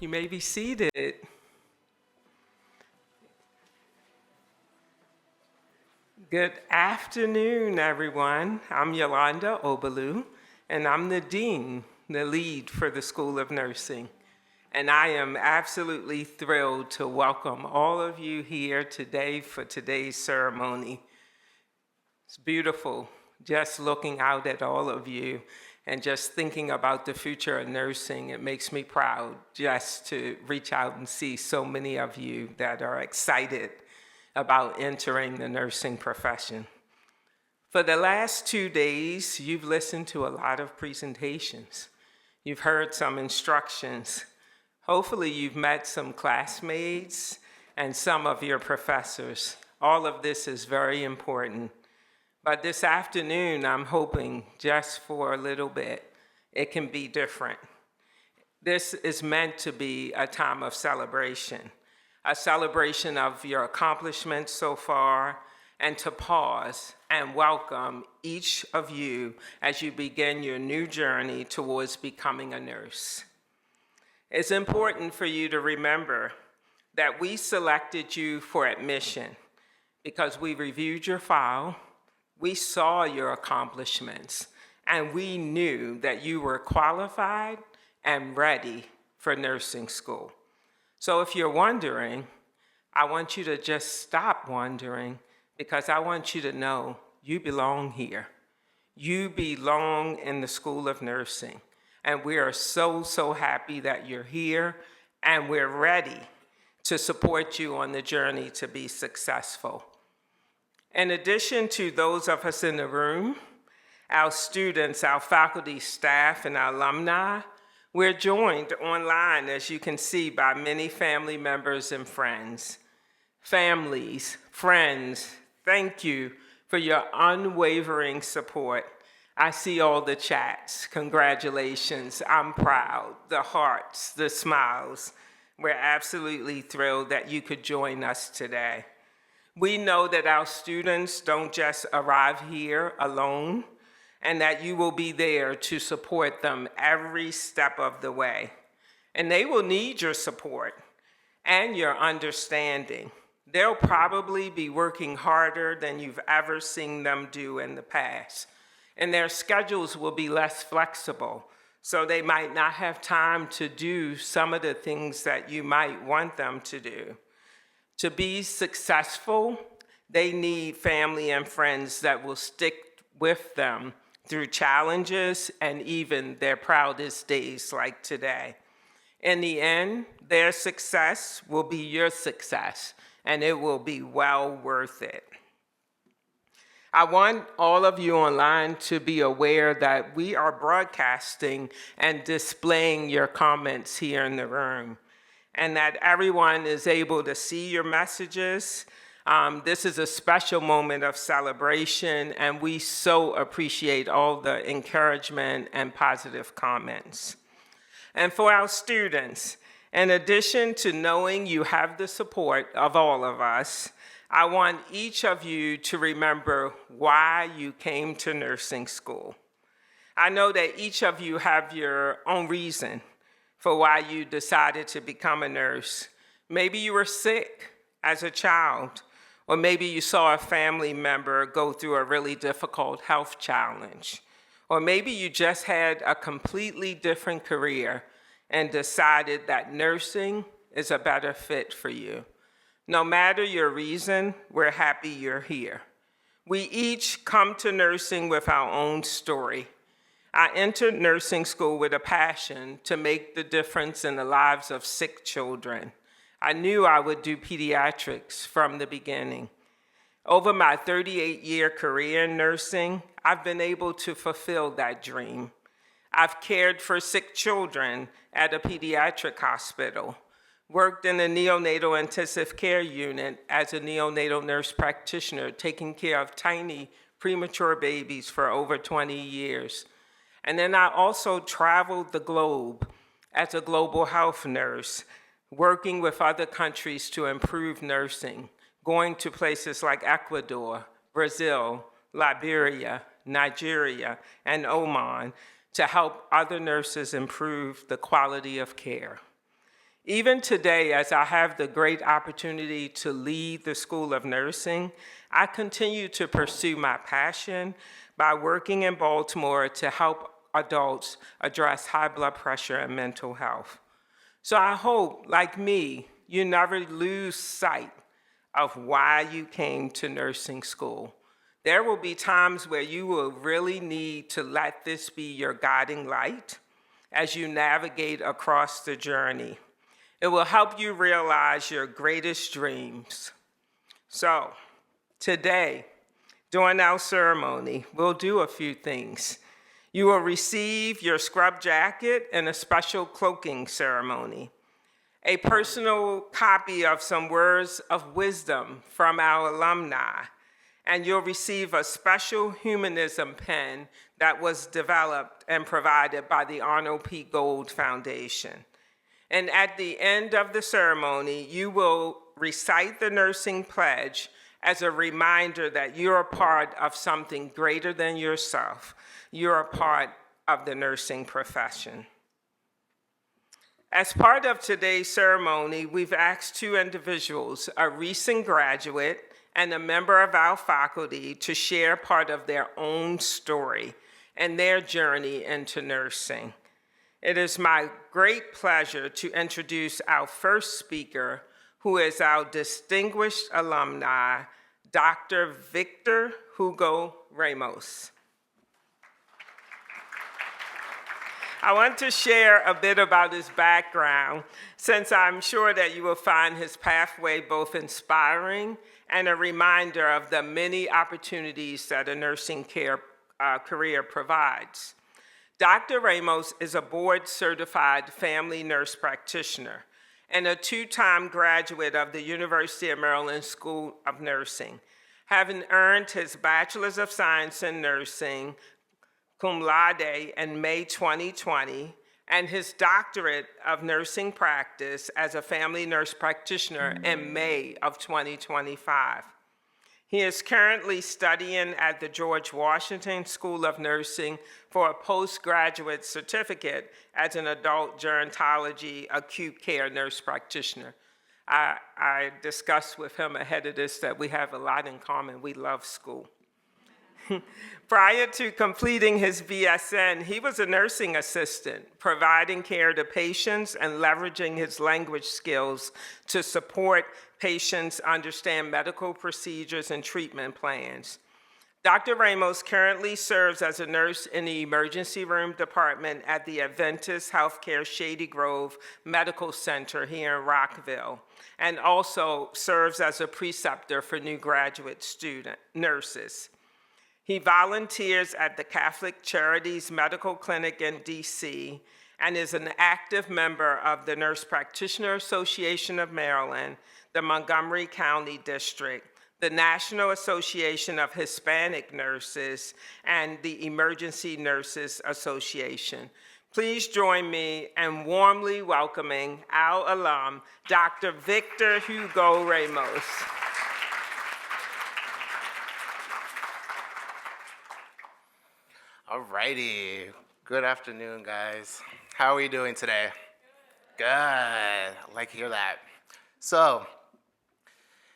You may be seated. Good afternoon, everyone. I'm Yolanda Obalu, and I'm the Dean, the lead for the School of Nursing. And I am absolutely thrilled to welcome all of you here today for today's ceremony. It's beautiful just looking out at all of you and just thinking about the future of nursing. It makes me proud just to reach out and see so many of you that are excited about entering the nursing profession. For the last 2 days, you've listened to a lot of presentations. You've heard some instructions. Hopefully you've met some classmates and some of your professors. All of this is very important. But this afternoon, I'm hoping just for a little bit, it can be different. This is meant to be a time of celebration, a celebration of your accomplishments so far, and to pause and welcome each of you as you begin your new journey towards becoming a nurse. It's important for you to remember that we selected you for admission because we reviewed your file, we saw your accomplishments, and we knew that you were qualified and ready for nursing school. So if you're wondering, I want you to just stop wondering, because I want you to know you belong here. You belong in the School of Nursing, and we are so happy that you're here, and we're ready to support you on the journey to be successful. In addition to those of us in the room, our students, our faculty, staff, and our alumni, we're joined online, as you can see, by many family members and friends. Families, friends, thank you for your unwavering support. I see all the chats. Congratulations. I'm proud. The hearts, the smiles. We're absolutely thrilled that you could join us today. We know that our students don't just arrive here alone, and that you will be there to support them every step of the way. And they will need your support and your understanding. They'll probably be working harder than you've ever seen them do in the past. And their schedules will be less flexible, so they might not have time to do some of the things that you might want them to do. To be successful, they need family and friends that will stick with them through challenges and even their proudest days like today. In the end, their success will be your success, and it will be well worth it. I want all of you online to be aware that we are broadcasting and displaying your comments here in the room, and that everyone is able to see your messages. This is a special moment of celebration, and we so appreciate all the encouragement and positive comments. And for our students, in addition to knowing you have the support of all of us, I want each of you to remember why you came to nursing school. I know that each of you have your own reason for why you decided to become a nurse. Maybe you were sick as a child, or maybe you saw a family member go through a really difficult health challenge, or maybe you just had a completely different career and decided that nursing is a better fit for you. No matter your reason, we're happy you're here. We each come to nursing with our own story. I entered nursing school with a passion to make the difference in the lives of sick children. I knew I would do pediatrics from the beginning. Over my 38-year career in nursing, I've been able to fulfill that dream. I've cared for sick children at a pediatric hospital, worked in a neonatal intensive care unit as a neonatal nurse practitioner, taking care of tiny premature babies for over 20 years. And then I also traveled the globe as a global health nurse, working with other countries to improve nursing, going to places like Ecuador, Brazil, Liberia, Nigeria, and Oman to help other nurses improve the quality of care. Even today, as I have the great opportunity to lead the School of Nursing, I continue to pursue my passion by working in Baltimore to help adults address high blood pressure and mental health. So I hope, like me, you never lose sight of why you came to nursing school. There will be times where you will really need to let this be your guiding light as you navigate across the journey. It will help you realize your greatest dreams. So, today, during our ceremony, we'll do a few things. You will receive your scrub jacket in a special cloaking ceremony, a personal copy of some words of wisdom from our alumni, and you'll receive a special humanism pen that was developed and provided by the Arnold P. Gold Foundation. And at the end of the ceremony, you will recite the nursing pledge as a reminder that you're a part of something greater than yourself. You're a part of the nursing profession. As part of today's ceremony, we've asked two individuals, a recent graduate and a member of our faculty, to share part of their own story and their journey into nursing. It is my great pleasure to introduce our first speaker, who is our distinguished alumni, Dr. Victor Hugo Ramos. I want to share a bit about his background, since I'm sure that you will find his pathway both inspiring and a reminder of the many opportunities that a nursing career provides. Dr. Ramos is a board-certified family nurse practitioner and a two-time graduate of the University of Maryland School of Nursing, having earned his Bachelor's of Science in Nursing cum laude in May 2020, and his doctorate of nursing practice as a family nurse practitioner in May of 2025. He is currently studying at the George Washington School of Nursing for a postgraduate certificate as an adult gerontology acute care nurse practitioner. I discussed with him ahead of this that we have a lot in common. We love school. Prior to completing his BSN, he was a nursing assistant, providing care to patients and leveraging his language skills to support patients understand medical procedures and treatment plans. Dr. Ramos currently serves as a nurse in the emergency room department at the Adventist Healthcare Shady Grove Medical Center here in Rockville, and also serves as a preceptor for new graduate nurses. He volunteers at the Catholic Charities Medical Clinic in DC and is an active member of the Nurse Practitioner Association of Maryland, the Montgomery County District, the National Association of Hispanic Nurses, and the Emergency Nurses Association. Please join me in warmly welcoming our alum, Dr. Victor Hugo Ramos. All righty. Good afternoon, guys. How are we doing today? Good. I like to hear that. So,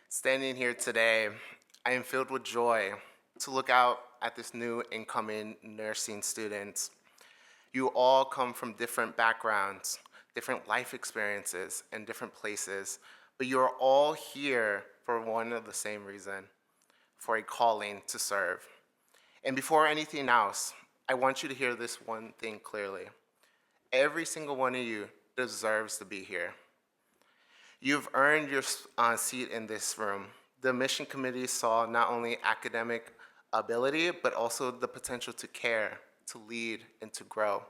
standing here today, I am filled with joy to look out at this new incoming nursing students. You all come from different backgrounds, different life experiences, and different places, but you are all here for one of the same reason, for a calling to serve. And before anything else, I want you to hear this one thing clearly. Every single one of you deserves to be here. You've earned your seat in this room. The admission committee saw not only academic ability, but also the potential to care, to lead, and to grow.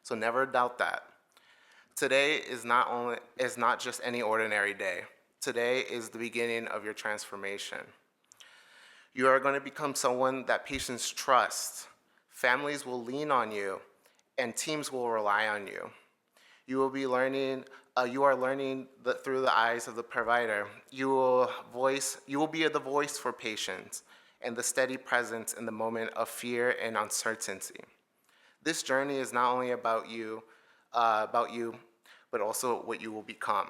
So never doubt that. Today is not just any ordinary day. Today is the beginning of your transformation. You are going to become someone that patients trust. Families will lean on you, and teams will rely on you. You will be learning. You are learning through the eyes of the provider. You will be the voice for patients, and the steady presence in the moment of fear and uncertainty. This journey is not only about you, but also what you will become.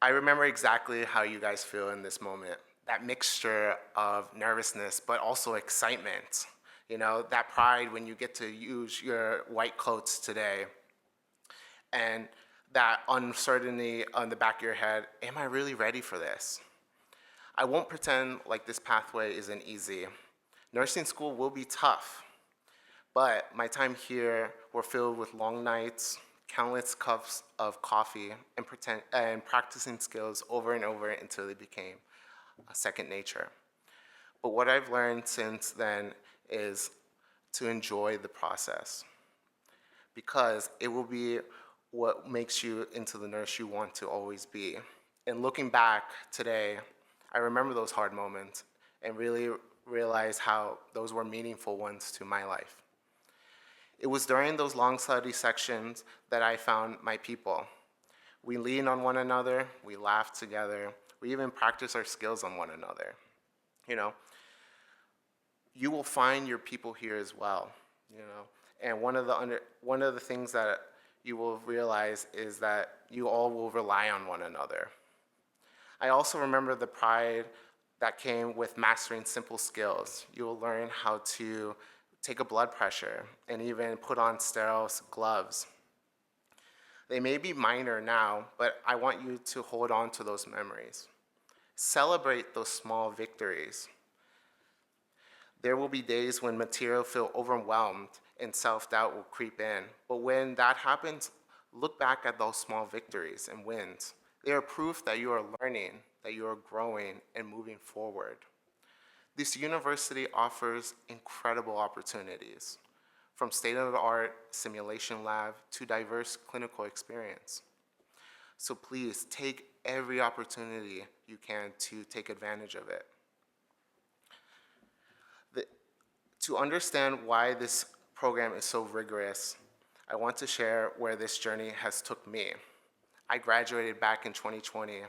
I remember exactly how you guys feel in this moment. That mixture of nervousness, but also excitement. You know, that pride when you get to use your white coats today. And that uncertainty on the back of your head, am I really ready for this? I won't pretend like this pathway isn't easy. Nursing school will be tough, but my time here were filled with long nights, countless cups of coffee, and practicing skills over and over until they became second nature. But what I've learned since then is to enjoy the process, because it will be what makes you into the nurse you want to always be. And looking back today, I remember those hard moments and really realize how those were meaningful ones to my life. It was during those long study sections that I found my people. We leaned on one another, we laughed together, we even practiced our skills on one another. You know, you will find your people here as well, you know. And one of the things that you will realize is that you all will rely on one another. I also remember the pride that came with mastering simple skills. You will learn how to take a blood pressure and even put on sterile gloves. They may be minor now, but I want you to hold on to those memories. Celebrate those small victories. There will be days when material feel overwhelmed and self-doubt will creep in. But when that happens, look back at those small victories and wins. They are proof that you are learning, that you are growing and moving forward. This university offers incredible opportunities, from state-of-the-art simulation lab to diverse clinical experience. So please take every opportunity you can to take advantage of it. To understand why this program is so rigorous, I want to share where this journey has took me. I graduated back in 2020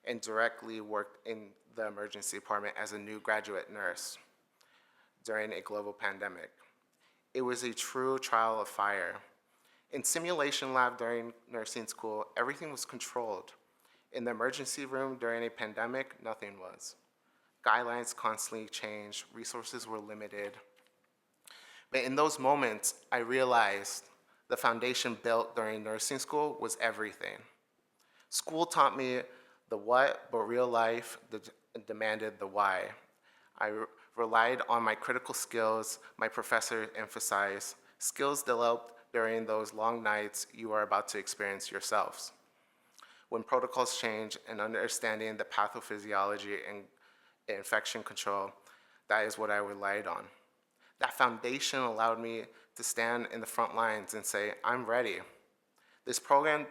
and directly worked in the emergency department as a new graduate nurse during a global pandemic. It was a true trial of fire. In simulation lab during nursing school, everything was controlled. In the emergency room during a pandemic, nothing was. Guidelines constantly changed, resources were limited. But in those moments, I realized the foundation built during nursing school was everything. School taught me the what, but real life demanded the why. I relied on my critical skills my professor emphasized, skills developed during those long nights you are about to experience yourselves. When protocols change and understanding the pathophysiology and infection control, that is what I relied on. That foundation allowed me to stand in the front lines and say, I'm ready. This program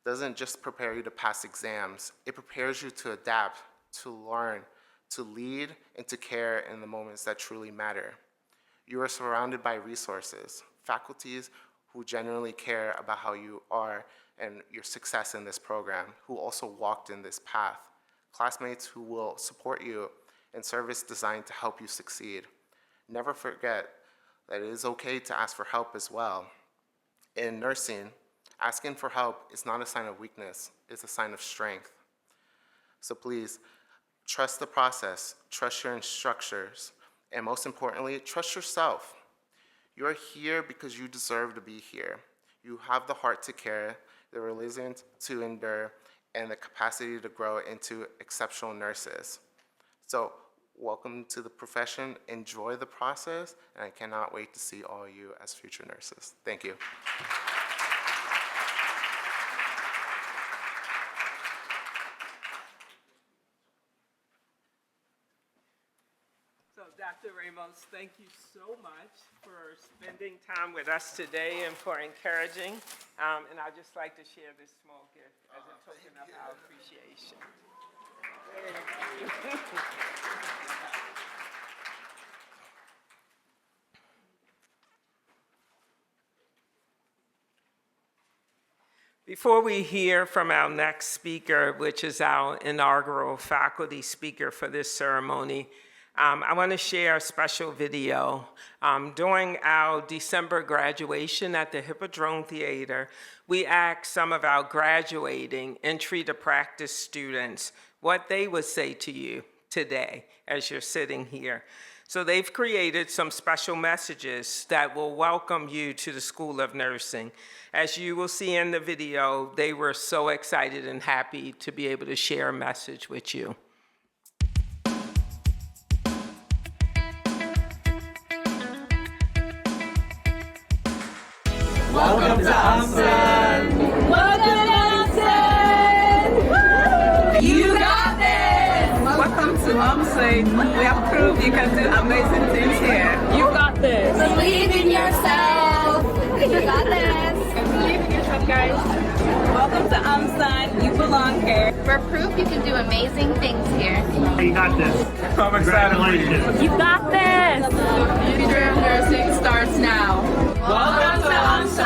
doesn't just prepare you to pass exams, it prepares you to adapt, to learn, to lead, and to care in the moments that truly matter. You are surrounded by resources, faculties who genuinely care about how you are and your success in this program, who also walked in this path, classmates who will support you, and service designed to help you succeed. Never forget that it is okay to ask for help as well. In nursing, asking for help is not a sign of weakness, it's a sign of strength. So please, trust the process, trust your instructors, and most importantly, trust yourself. You are here because you deserve to be here. You have the heart to care, the resilience to endure, and the capacity to grow into exceptional nurses. So, welcome to the profession, enjoy the process, and I cannot wait to see all of you as future nurses. Thank you. So, Dr. Ramos, thank you so much for spending time with us today and for encouraging. And I'd just like to share this small gift as a token of our appreciation. Before we hear from our next speaker, which is our inaugural faculty speaker for this ceremony, I want to share a special video. During our December graduation at the Hippodrome Theater, we asked some of our graduating entry to practice students what they would say to you today as you're sitting here. So they've created some special messages that will welcome you to the School of Nursing. As you will see in the video, they were so excited and happy to be able to share a message with you. Welcome to UMSON! Welcome to UMSON! You got this! Welcome to UMSON. We have proved you can do amazing things here. You got this! Believe in yourself! You got this! Believe in yourself, guys. Welcome to UMSON. You belong here. We're proof you can do amazing things here. You got this. I'm excited. Congratulations. You got this! The future of nursing starts now. Welcome to UMSON!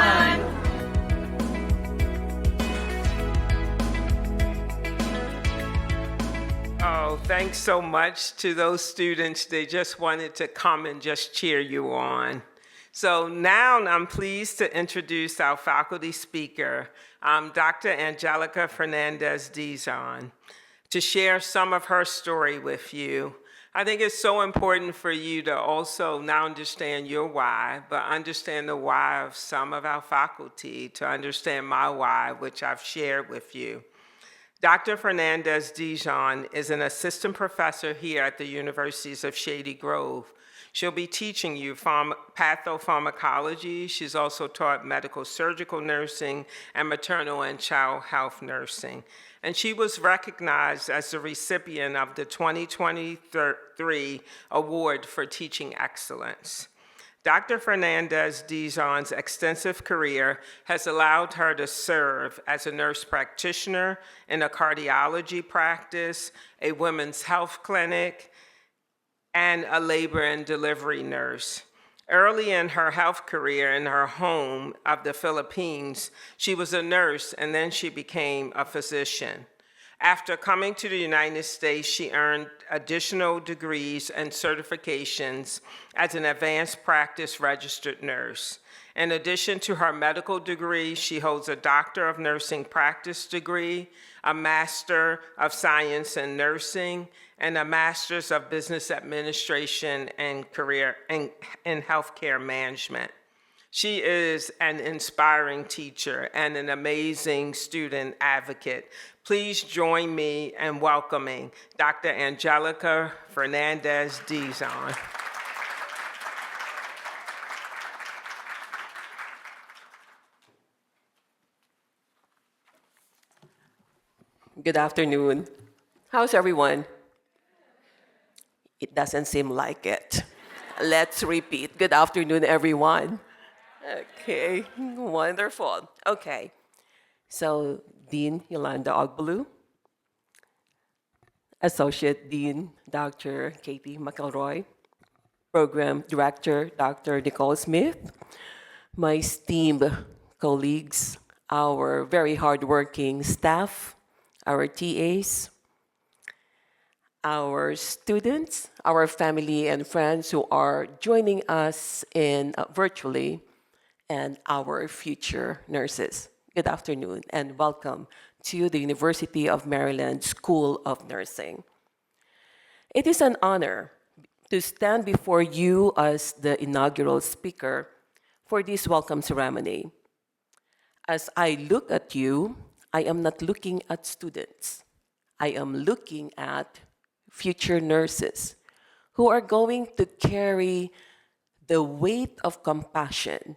Oh, thanks so much to those students. They just wanted to come and just cheer you on. So now I'm pleased to introduce our faculty speaker, Dr. Angelica Fernandez-Dizon, to share some of her story with you. I think it's so important for you to also not understand your why, but understand the why of some of our faculty, to understand my why, which I've shared with you. Dr. Fernandez-Dizon is an assistant professor here at the Universities of Shady Grove. She'll be teaching you pathopharmacology. She's also taught medical surgical nursing and maternal and child health nursing. And she was recognized as the recipient of the 2023 Award for Teaching Excellence. Dr. Fernandez-Dizon's extensive career has allowed her to serve as a nurse practitioner in a cardiology practice, a women's health clinic, and a labor and delivery nurse. Early in her health career in her home of the Philippines, she was a nurse and then she became a physician. After coming to the United States, she earned additional degrees and certifications as an advanced practice registered nurse. In addition to her medical degree, she holds a Doctor of Nursing practice degree, a Master of Science in Nursing, and a Master's of Business Administration and Career in Healthcare Management. She is an inspiring teacher and an amazing student advocate. Please join me in welcoming Dr. Angelica Fernandez-Dizon. Good afternoon. How's everyone? It doesn't seem like it. Let's repeat. Good afternoon, everyone. Okay, wonderful. Okay, so Dean Yolanda Ogbalu, Associate Dean Dr. Katie McElroy, Program Director Dr. Nicole Smith, my esteemed colleagues, our very hardworking staff, our TAs, our students, our family and friends who are joining us in virtually, and our future nurses. Good afternoon and welcome to the University of Maryland School of Nursing. It is an honor to stand before you as the inaugural speaker for this welcome ceremony. As I look at you, I am not looking at students. I am looking at future nurses who are going to carry the weight of compassion,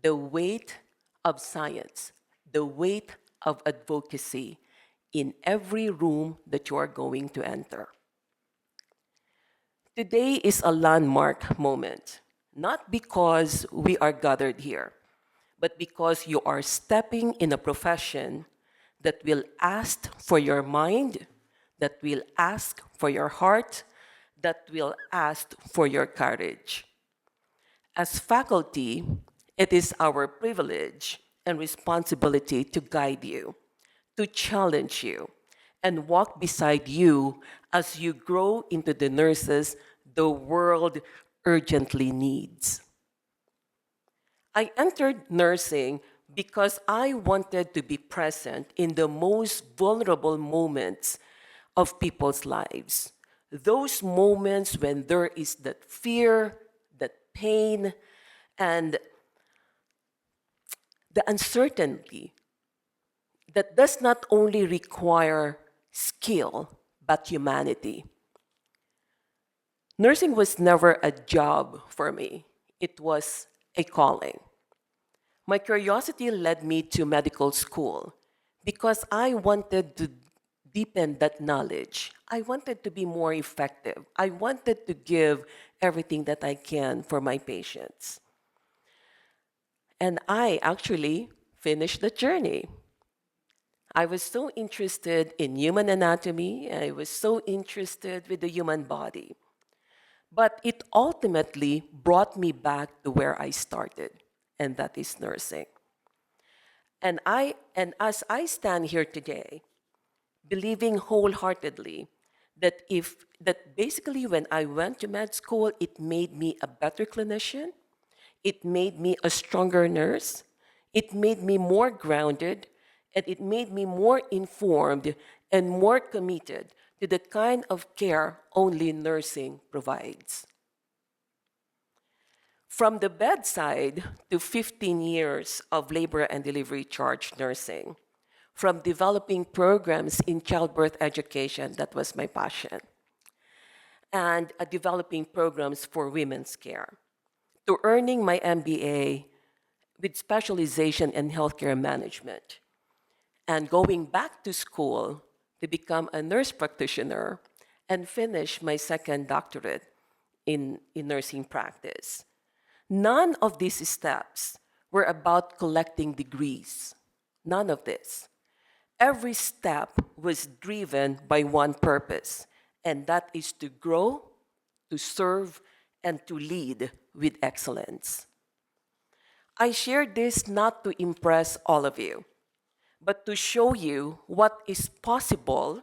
the weight of science, the weight of advocacy in every room that you are going to enter. Today is a landmark moment, not because we are gathered here, but because you are stepping in a profession that will ask for your mind, that will ask for your heart, that will ask for your courage. As faculty, it is our privilege and responsibility to guide you, to challenge you, and walk beside you as you grow into the nurses the world urgently needs. I entered nursing because I wanted to be present in the most vulnerable moments of people's lives. Those moments when there is that fear, that pain, and the uncertainty that does not only require skill, but humanity. Nursing was never a job for me, it was a calling. My curiosity led me to medical school because I wanted to deepen that knowledge. I wanted to be more effective. I wanted to give everything that I can for my patients. And I actually finished the journey. I was so interested in human anatomy. I was so interested with the human body. But it ultimately brought me back to where I started, and that is nursing. And as I stand here today, believing wholeheartedly that basically when I went to med school, it made me a better clinician, it made me a stronger nurse, it made me more grounded, and it made me more informed and more committed to the kind of care only nursing provides. From the bedside to 15 years of labor and delivery charge nursing, from developing programs in childbirth education, that was my passion, and developing programs for women's care, to earning my MBA with specialization in healthcare management, and going back to school to become a nurse practitioner and finish my second doctorate in nursing practice. None of these steps were about collecting degrees. None of this. Every step was driven by one purpose, and that is to grow, to serve, and to lead with excellence. I share this not to impress all of you, but to show you what is possible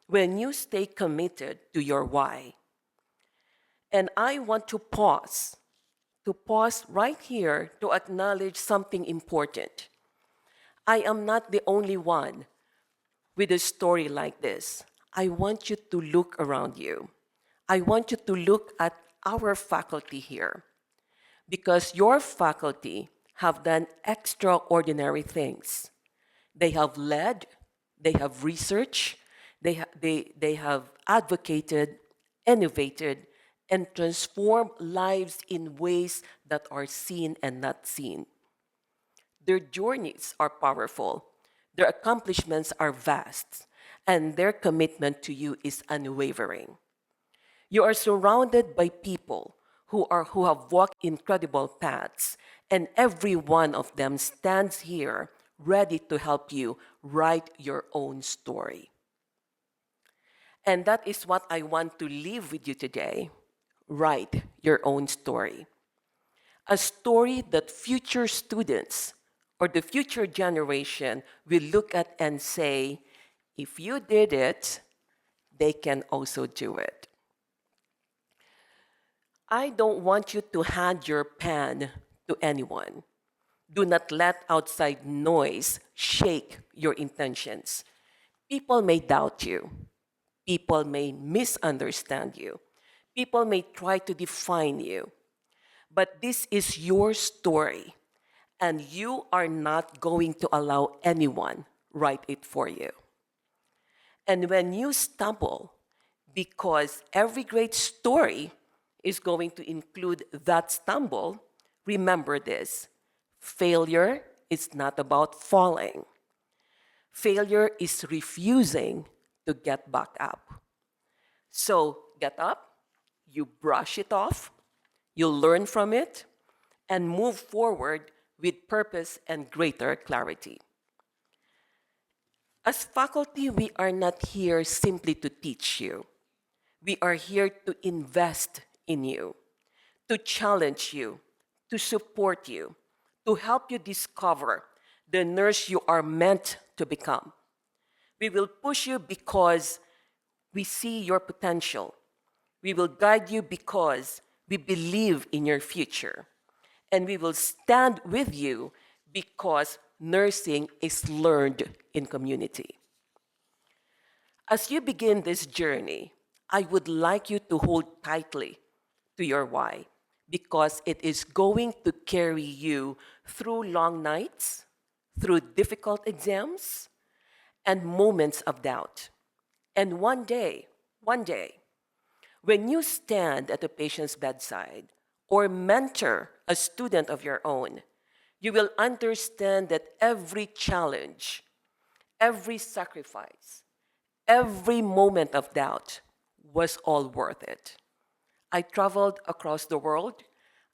when you stay committed to your why. And I want to pause right here to acknowledge something important. I am not the only one with a story like this. I want you to look around you. I want you to look at our faculty here, because your faculty have done extraordinary things. They have led, they have researched, they have advocated, innovated, and transformed lives in ways that are seen and not seen. Their journeys are powerful, their accomplishments are vast, and their commitment to you is unwavering. You are surrounded by people who have walked incredible paths, and every one of them stands here ready to help you write your own story. And that is what I want to leave with you today. Write your own story. A story that future students or the future generation will look at and say, if you did it, they can also do it. I don't want you to hand your pen to anyone. Do not let outside noise shake your intentions. People may doubt you. People may misunderstand you. People may try to define you. But this is your story, and you are not going to allow anyone write it for you. And when you stumble, because every great story is going to include that stumble, remember this: failure is not about falling. Failure is refusing to get back up. So get up, you brush it off, you learn from it, and move forward with purpose and greater clarity. As faculty, we are not here simply to teach you. We are here to invest in you, to challenge you, to support you, to help you discover the nurse you are meant to become. We will push you because We see your potential. We will guide you because we believe in your future. And we will stand with you because nursing is learned in community. As you begin this journey, I would like you to hold tightly to your why because it is going to carry you through long nights, through difficult exams, and moments of doubt. And one day, when you stand at a patient's bedside or mentor a student of your own, you will understand that every challenge, every sacrifice, every moment of doubt was all worth it. I traveled across the world.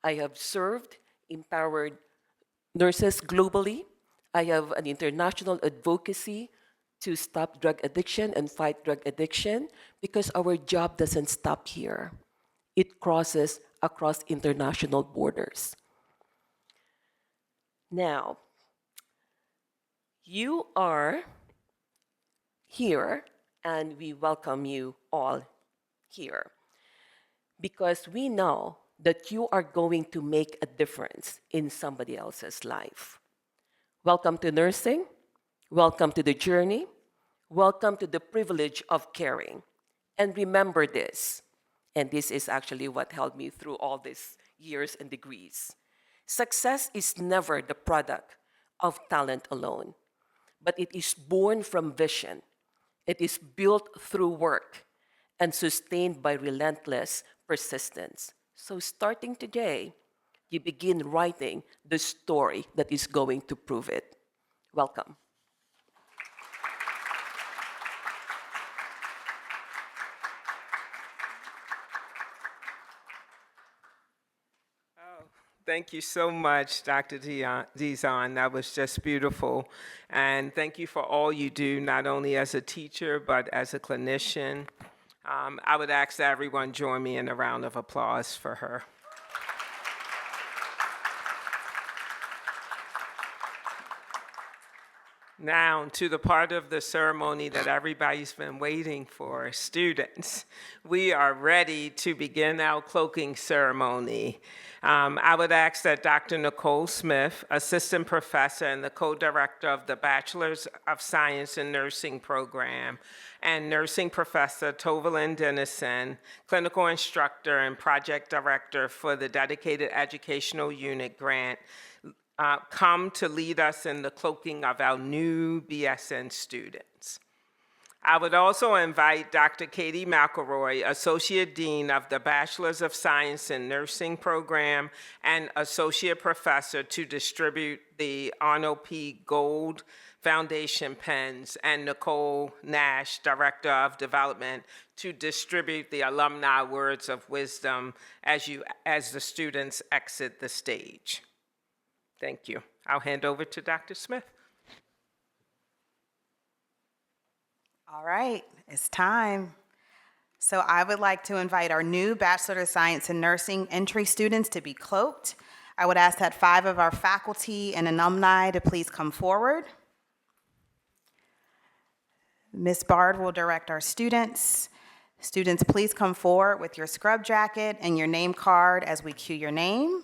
I have served, empowered nurses globally. I have an international advocacy to stop drug addiction and fight drug addiction because our job doesn't stop here. It crosses across international borders. Now, you are here, and we welcome you all here because we know that you are going to make a difference in somebody else's life. Welcome to nursing. Welcome to the journey. Welcome to the privilege of caring. And remember this, and this is actually what helped me through all these years and degrees. Success is never the product of talent alone, but it is born from vision. It is built through work and sustained by relentless persistence. So starting today, you begin writing the story that is going to prove it. Welcome. Thank you so much, Dr. Dizon. That was just beautiful. And thank you for all you do, not only as a teacher, but as a clinician. I would ask that everyone join me in a round of applause for her. Now, to the part of the ceremony that everybody's been waiting for, students. We are ready to begin our cloaking ceremony. I would ask that Dr. Nicole Smith, Assistant Professor and the Co-Director of the Bachelor's of Science in Nursing program, and Nursing Professor Tovalyn Dennison, Clinical Instructor and Project Director for the Dedicated Educational Unit Grant, come to lead us in the cloaking of our new BSN students. I would also invite Dr. Katie McElroy, Associate Dean of the Bachelor's of Science in Nursing program and Associate Professor, to distribute the Arnold P. Gold Foundation pens, and Nicole Nash, Director of Development, to distribute the alumni words of wisdom as the students exit the stage. Thank you. I'll hand over to Dr. Smith. All right, it's time. So I would like to invite our new Bachelor of Science in Nursing entry students to be cloaked. I would ask that 5 of our faculty and alumni to please come forward. Ms. Bard will direct our students. Students, please come forward with your scrub jacket and your name card as we cue your name.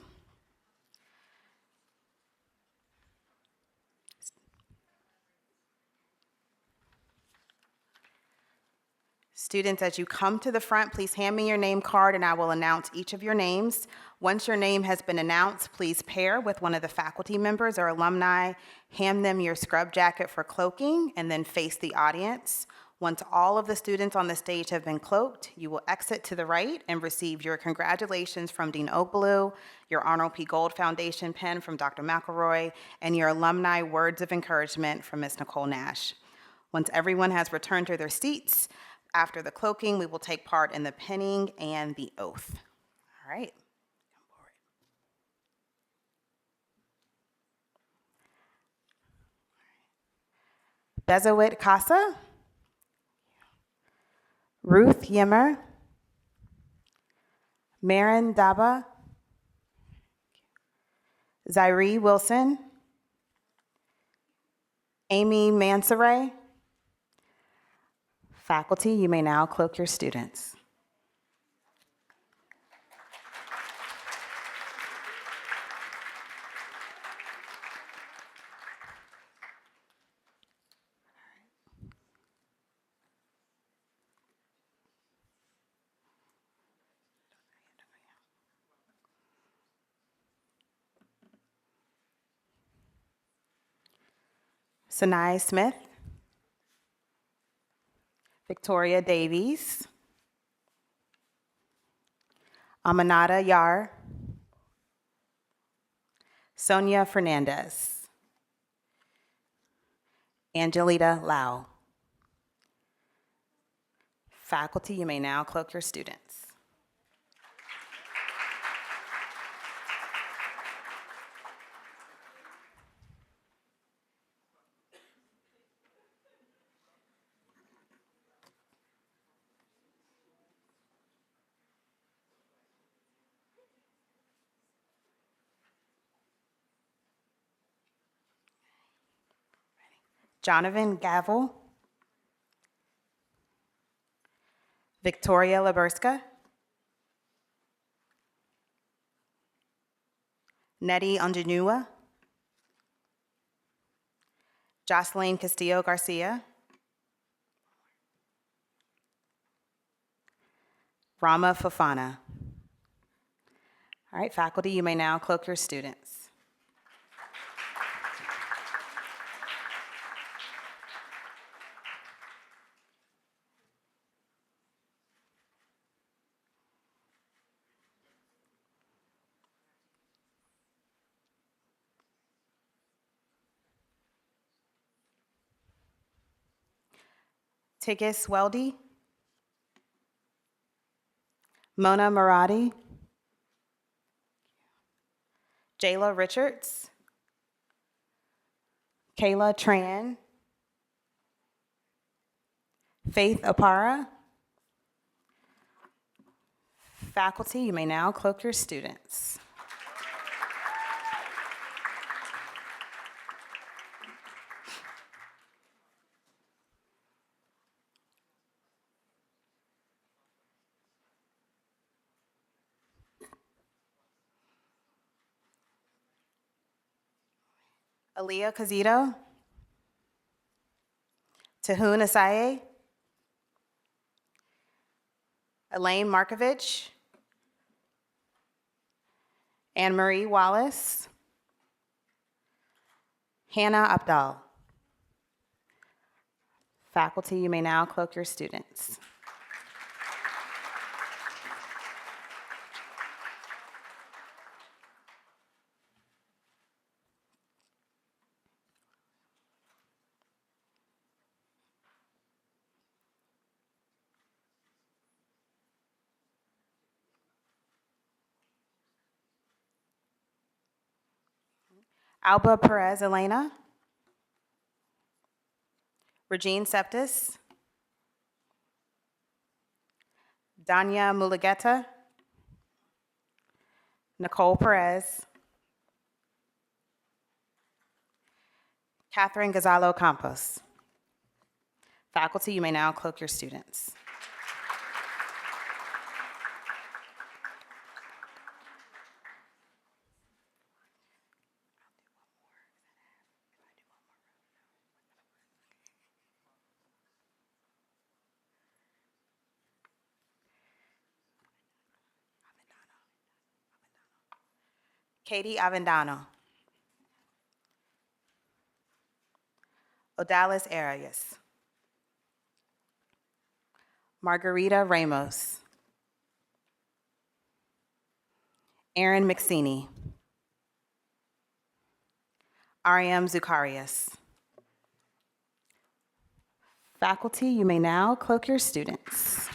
Students, as you come to the front, please hand me your name card and I will announce each of your names. Once your name has been announced, please pair with one of the faculty members or alumni, hand them your scrub jacket for cloaking, and then face the audience. Once all of the students on the stage have been cloaked, you will exit to the right and receive your congratulations from Dean Oakblue, your Arnold P. Gold Foundation pen from Dr. McElroy, and your alumni words of encouragement from Ms. Nicole Nash. Once everyone has returned to their seats, after the cloaking, we will take part in the pinning and the oath. All right. Come forward. Bezawit Casa, Ruth Yimmer, Marin Daba, Zaire Wilson, Amy Mansaray, Faculty, you may now cloak your students. Sanai Smith, Victoria Davies, Amanada Yar, Sonia Fernandez, Angelita Lau. Faculty, you may now cloak your students. Jonathan Gavel, Victoria Laberska, Nettie Unjanua, Jocelyn Castillo Garcia, Rama Fafana. All right, faculty, you may now cloak your students. Tigis Weldy, Mona Maradi, Jayla Richards, Kayla Tran, Faith Apara. Faculty, you may now cloak your students. Aaliyah Cazito, Tahun Asaye, Elaine Markovich, Anne Marie Wallace, Hannah Abdal. Faculty, you may now cloak your students. Alba Perez Elena, Regine Septis, Danya Mulugeta, Nicole Perez, Catherine Gonzalo Campos. Faculty, you may now cloak your students. Katie Avendano, Odalis Arias, Margarita Ramos, Aaron McSini, Ariam Zucarias. Faculty, you may now cloak your students.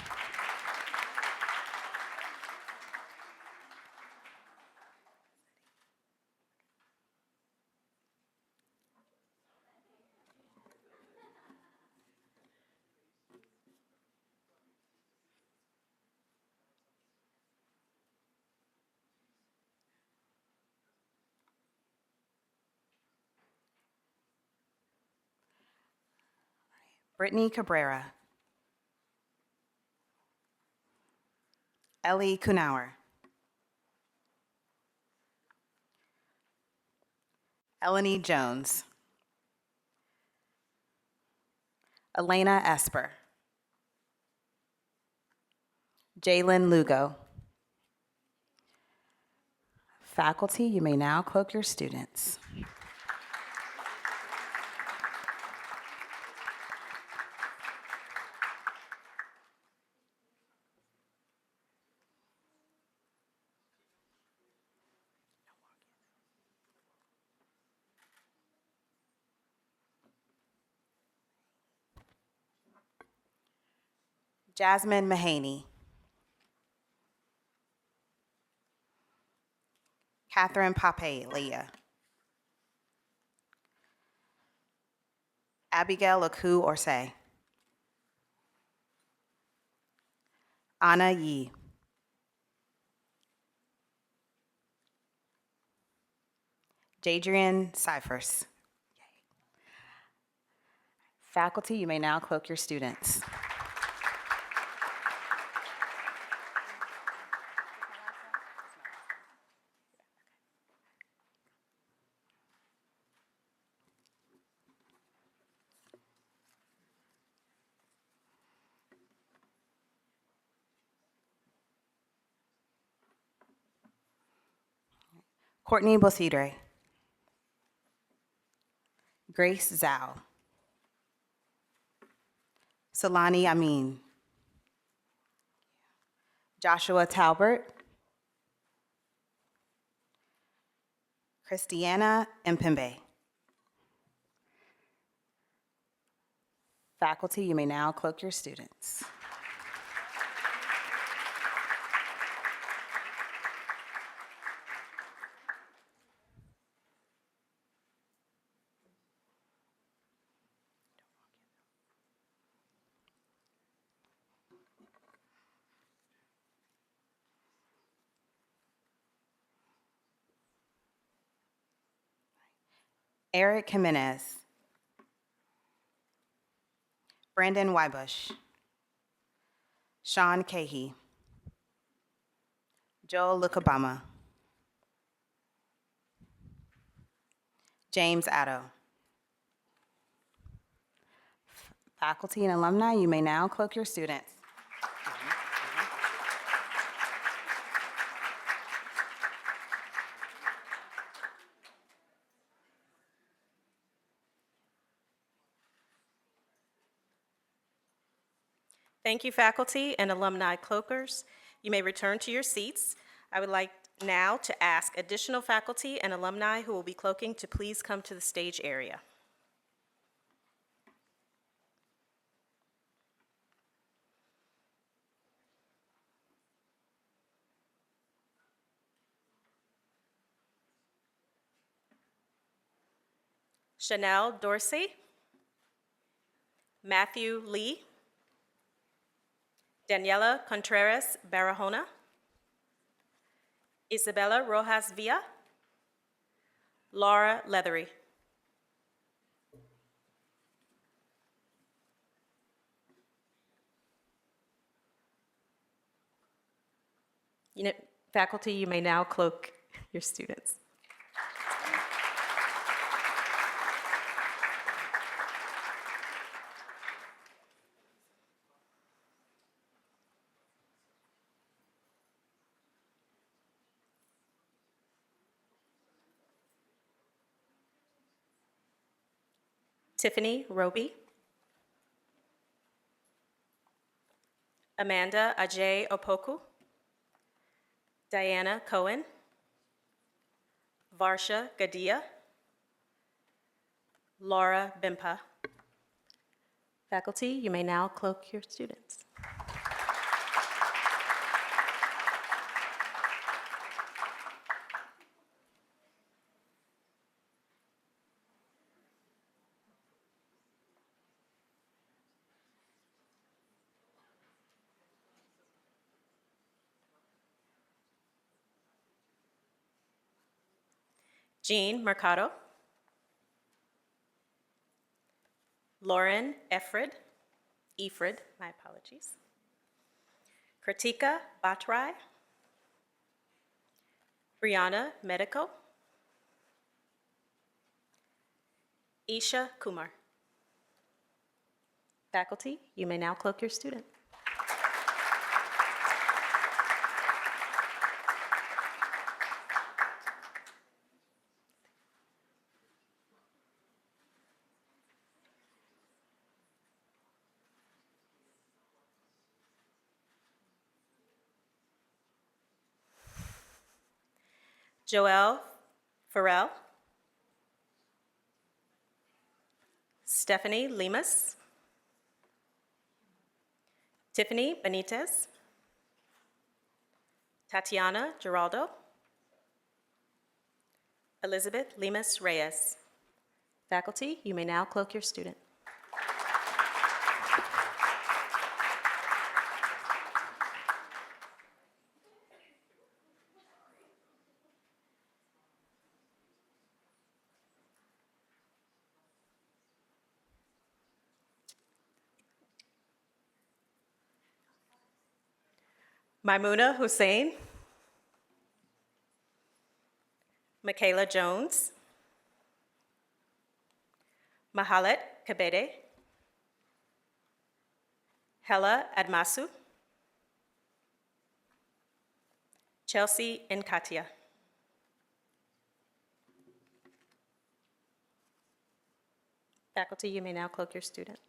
Brittany Cabrera, Ellie Kunauer. Eleni Jones. Elena Esper. Jalen Lugo. Faculty, you may now cloak your students. Jasmine Mahaney. Catherine Pape Leah. Abigail Aku Orsay. Anna Yi. Jadrian Cyphers. Faculty, you may now cloak your students. Courtney Bosidre. Grace Zhao. Solani Amin. Joshua Talbert. Christiana Mpembe. Faculty, you may now cloak your students. Eric Jimenez. Brandon Wybush. Sean Cahey. Joel Lukabama. James Addo. Faculty and alumni, you may now cloak your students. Thank you, faculty and alumni cloakers. You may return to your seats. I would like now to ask additional faculty and alumni who will be cloaking to please come to the stage area. Chanel Dorsey, Matthew Lee, Daniela Contreras Barahona, Isabella Rojas Villa, Laura Leathery. Faculty, you may now cloak your students. Tiffany Roby, Amanda Ajay Opoku, Diana Cohen, Varsha Gadia, Laura Bimpa. Faculty, you may now cloak your students. Jean Mercado, Lauren Efred, my apologies. Pratika Bhatrai, Brianna Medico, Isha Kumar. Faculty, you may now cloak your student. Joelle Farrell, Stephanie Lemus, Tiffany Benitez, Tatiana Giraldo, Elizabeth Lemus Reyes. Faculty, you may now cloak your student. Maimuna Hussein, Michaela Jones, Mahalet Kabede, Hella Admasu, Chelsea Nkatia. Faculty, you may now cloak your student.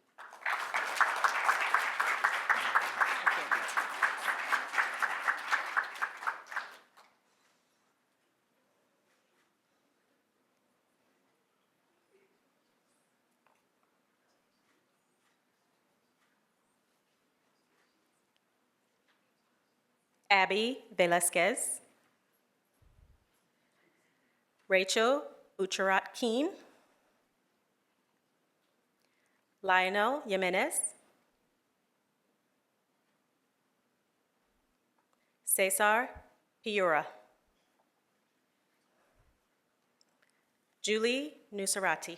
Abby Velasquez, Rachel Ucharat Keen, Lionel Jimenez, Cesar Piura, Julie Nusarati.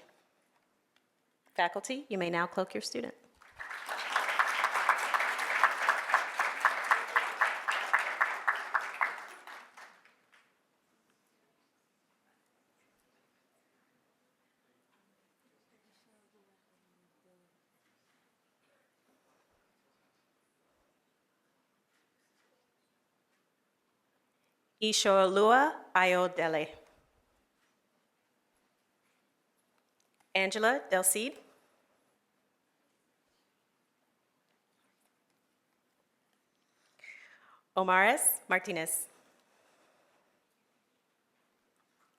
Faculty, you may now cloak your student. Ishoalua Ayodele. Angela Del Cid. Omares Martinez.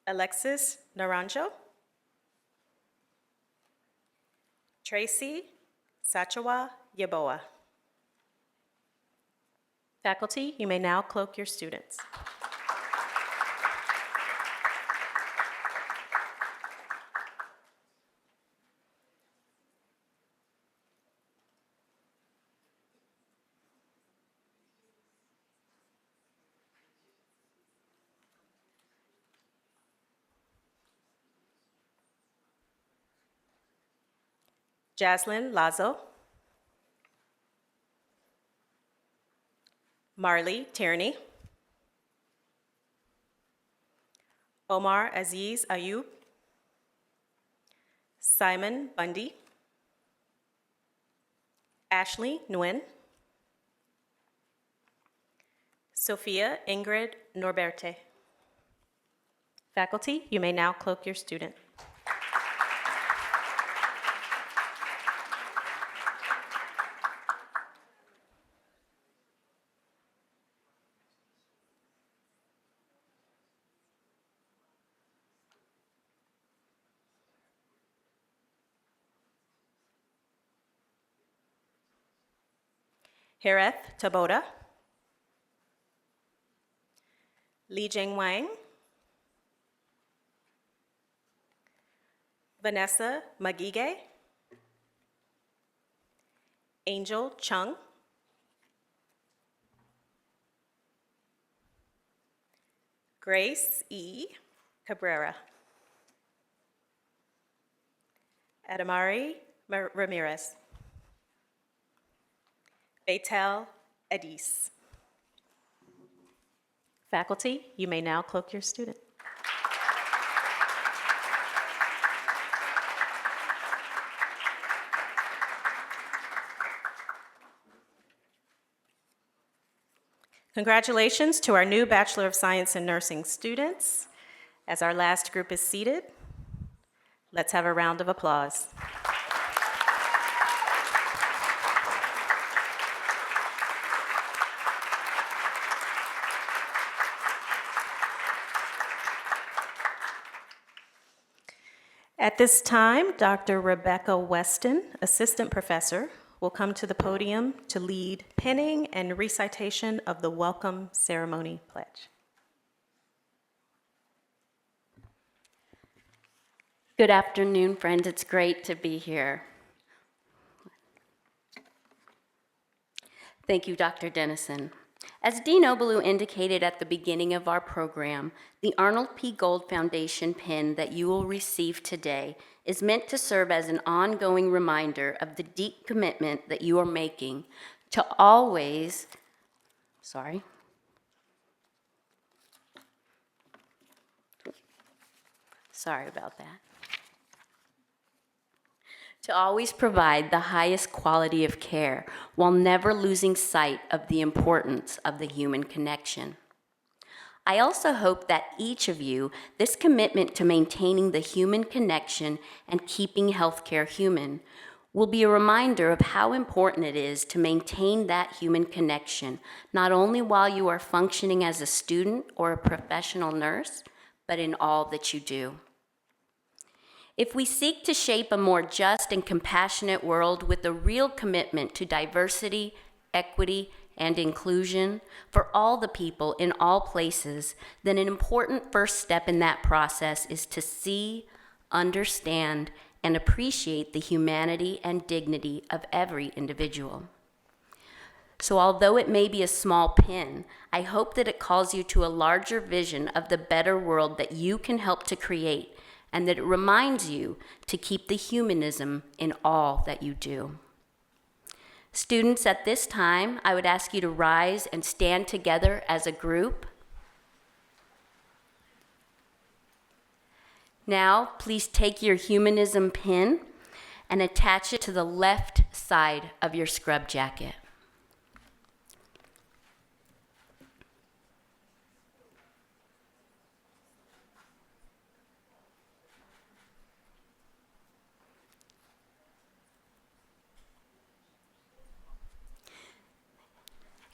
Alexis Naranjo. Tracy Sachawa Yaboa. Faculty, you may now cloak your students. Jaslyn Lazo, Marley Tierney, Omar Aziz Ayub, Simon Bundy, Ashley Nguyen, Sophia Ingrid Norberte. Faculty, you may now cloak your student. Hereth Taboda, Li Jing Wang, Vanessa Magige, Angel Chung, Grace E. Cabrera, Adamari Ramirez, Beitel Adis. Faculty, you may now cloak your student. Congratulations to our new Bachelor of Science in Nursing students. As our last group is seated, let's have a round of applause. At this time, Dr. Rebecca Weston, Assistant Professor, will come to the podium to lead penning and recitation of the Welcome Ceremony Pledge. Good afternoon, friends. It's great to be here. Thank you, Dr. Dennison. As Dean Obaloo indicated at the beginning of our program, the Arnold P. Gold Foundation pin that you will receive today is meant to serve as an ongoing reminder of the deep commitment that you are making to always, sorry about that, to always provide the highest quality of care while never losing sight of the importance of the human connection. I also hope that each of you, this commitment to maintaining the human connection and keeping healthcare human, will be a reminder of how important it is to maintain that human connection, not only while you are functioning as a student or a professional nurse, but in all that you do. If we seek to shape a more just and compassionate world with a real commitment to diversity, equity, and inclusion for all the people in all places, then an important first step in that process is to see, understand, and appreciate the humanity and dignity of every individual. So although it may be a small pin, I hope that it calls you to a larger vision of the better world that you can help to create, and that it reminds you to keep the humanism in all that you do. Students, at this time, I would ask you to rise and stand together as a group. Now, please take your humanism pin and attach it to the left side of your scrub jacket.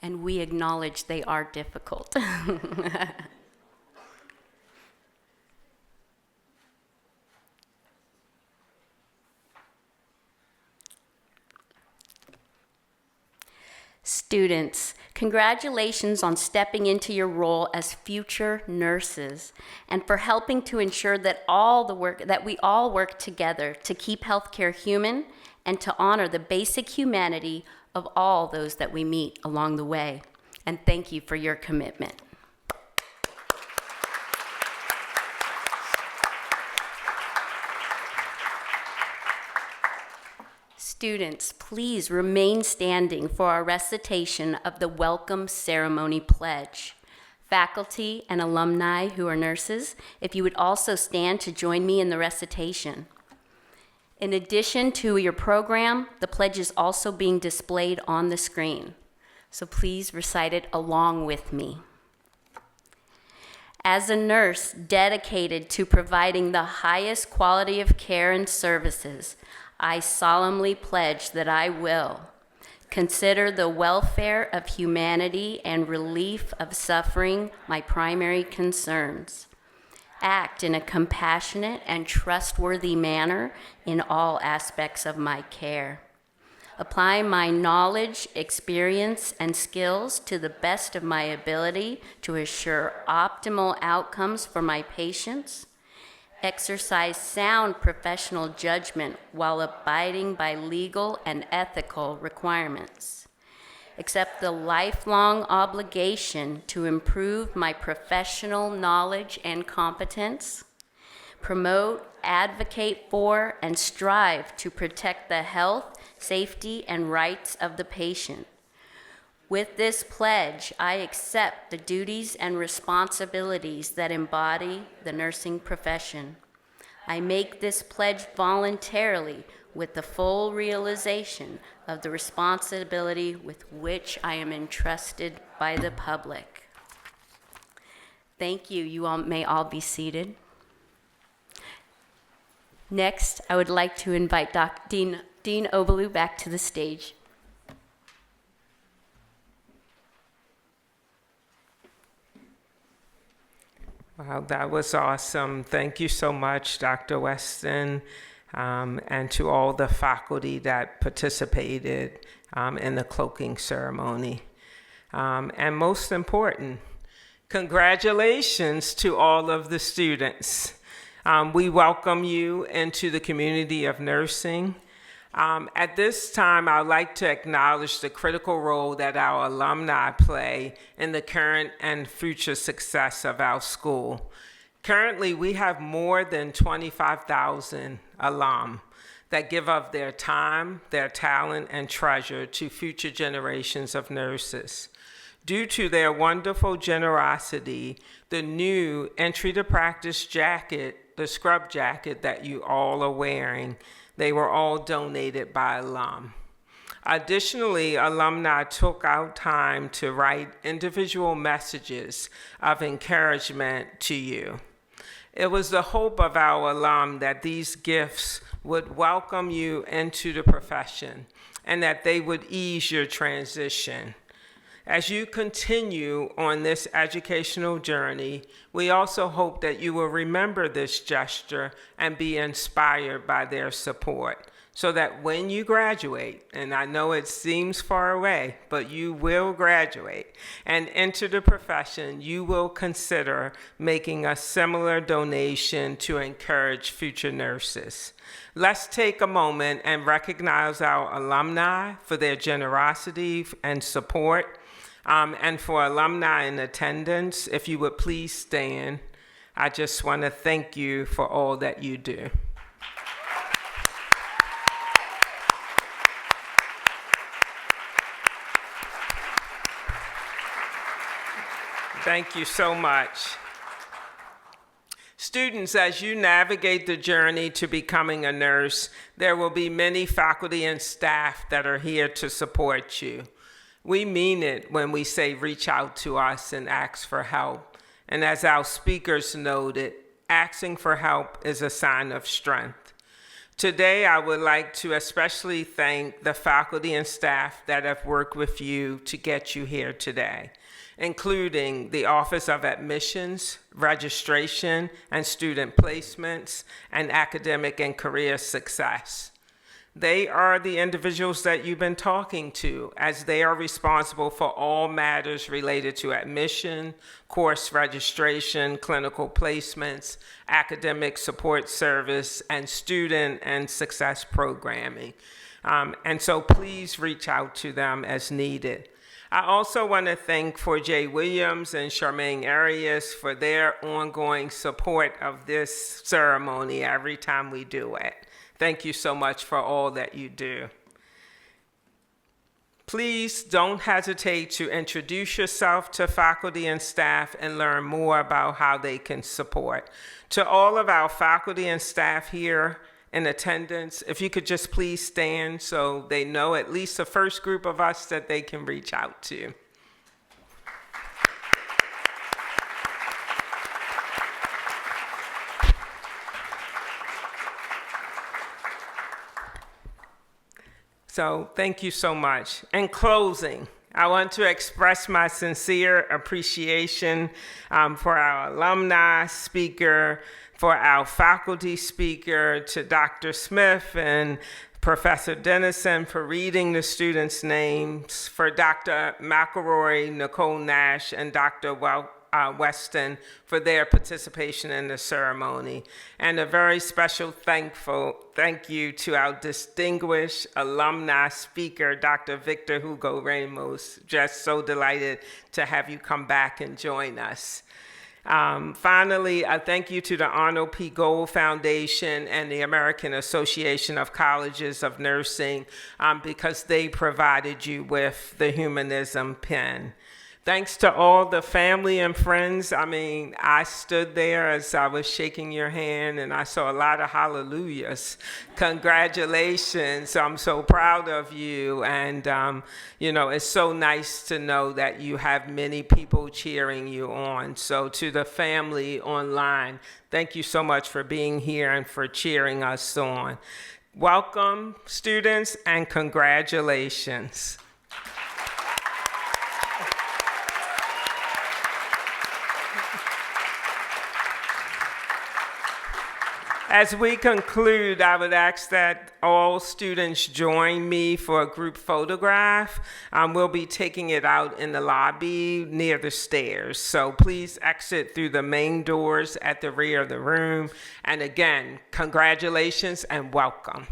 And we acknowledge they are difficult. Students, congratulations on stepping into your role as future nurses and for helping to ensure that we all work together to keep healthcare human and to honor the basic humanity of all those that we meet along the way. And thank you for your commitment. Students, please remain standing for our recitation of the Welcome Ceremony Pledge. Faculty and alumni who are nurses, if you would also stand to join me in the recitation. In addition to your program, the pledge is also being displayed on the screen. So please recite it along with me. As a nurse dedicated to providing the highest quality of care and services, I solemnly pledge that I will consider the welfare of humanity and relief of suffering my primary concerns. Act in a compassionate and trustworthy manner in all aspects of my care. Apply my knowledge, experience, and skills to the best of my ability to assure optimal outcomes for my patients. Exercise sound professional judgment while abiding by legal and ethical requirements. Accept the lifelong obligation to improve my professional knowledge and competence. Promote, advocate for, and strive to protect the health, safety, and rights of the patient. With this pledge, I accept the duties and responsibilities that embody the nursing profession. I make this pledge voluntarily with the full realization of the responsibility with which I am entrusted by the public. Thank you. You all may all be seated. Next, I would like to invite Dean Obaloo back to the stage. Wow, that was awesome. Thank you so much, Dr. Weston, and to all the faculty that participated in the cloaking ceremony. And most important, congratulations to all of the students. We welcome you into the community of nursing. At this time, I'd like to acknowledge the critical role that our alumni play in the current and future success of our school. Currently, we have more than 25,000 alum that give of their time, their talent, and treasure to future generations of nurses. Due to their wonderful generosity, the new entry to practice jacket, the scrub jacket that you all are wearing, they were all donated by alum. Additionally, alumni took out time to write individual messages of encouragement to you. It was the hope of our alum that these gifts would welcome you into the profession and that they would ease your transition. As you continue on this educational journey, we also hope that you will remember this gesture and be inspired by their support, so that when you graduate, and I know it seems far away, but you will graduate and enter the profession, you will consider making a similar donation to encourage future nurses. Let's take a moment and recognize our alumni for their generosity and support. And for alumni in attendance, if you would please stand, I just want to thank you for all that you do. Thank you so much. Students, as you navigate the journey to becoming a nurse, there will be many faculty and staff that are here to support you. We mean it when we say reach out to us and ask for help. And as our speakers noted, asking for help is a sign of strength. Today, I would like to especially thank the faculty and staff that have worked with you to get you here today, including the Office of Admissions, Registration, and Student Placements, and Academic and Career Success. They are the individuals that you've been talking to, as they are responsible for all matters related to admission, course registration, clinical placements, academic support service, and student and success programming. And so please reach out to them as needed. I also want to thank Jay Williams and Charmaine Arias for their ongoing support of this ceremony every time we do it. Thank you so much for all that you do. Please don't hesitate to introduce yourself to faculty and staff and learn more about how they can support. To all of our faculty and staff here in attendance, if you could just please stand so they know at least the first group of us that they can reach out to. So thank you so much. In closing, I want to express my sincere appreciation for our alumni speaker, for our faculty speaker, to Dr. Smith and Professor Dennison for reading the students' names, for Dr. McElroy, Nicole Nash, and Dr. Weston for their participation in the ceremony. And a very special thank you to our distinguished alumni speaker, Dr. Victor Hugo Ramos. Just so delighted to have you come back and join us. Finally, a thank you to the Arnold P. Gold Foundation and the American Association of Colleges of Nursing because they provided you with the Humanism pin. Thanks to all the family and friends. I mean, I stood there as I was shaking your hand and I saw a lot of hallelujahs. Congratulations. I'm so proud of you. And, you know, it's so nice to know that you have many people cheering you on. So to the family online, thank you so much for being here and for cheering us on. Welcome, students, and congratulations. As we conclude, I would ask that all students join me for a group photograph. We'll be taking it out in the lobby near the stairs. So please exit through the main doors at the rear of the room. And again, congratulations and welcome.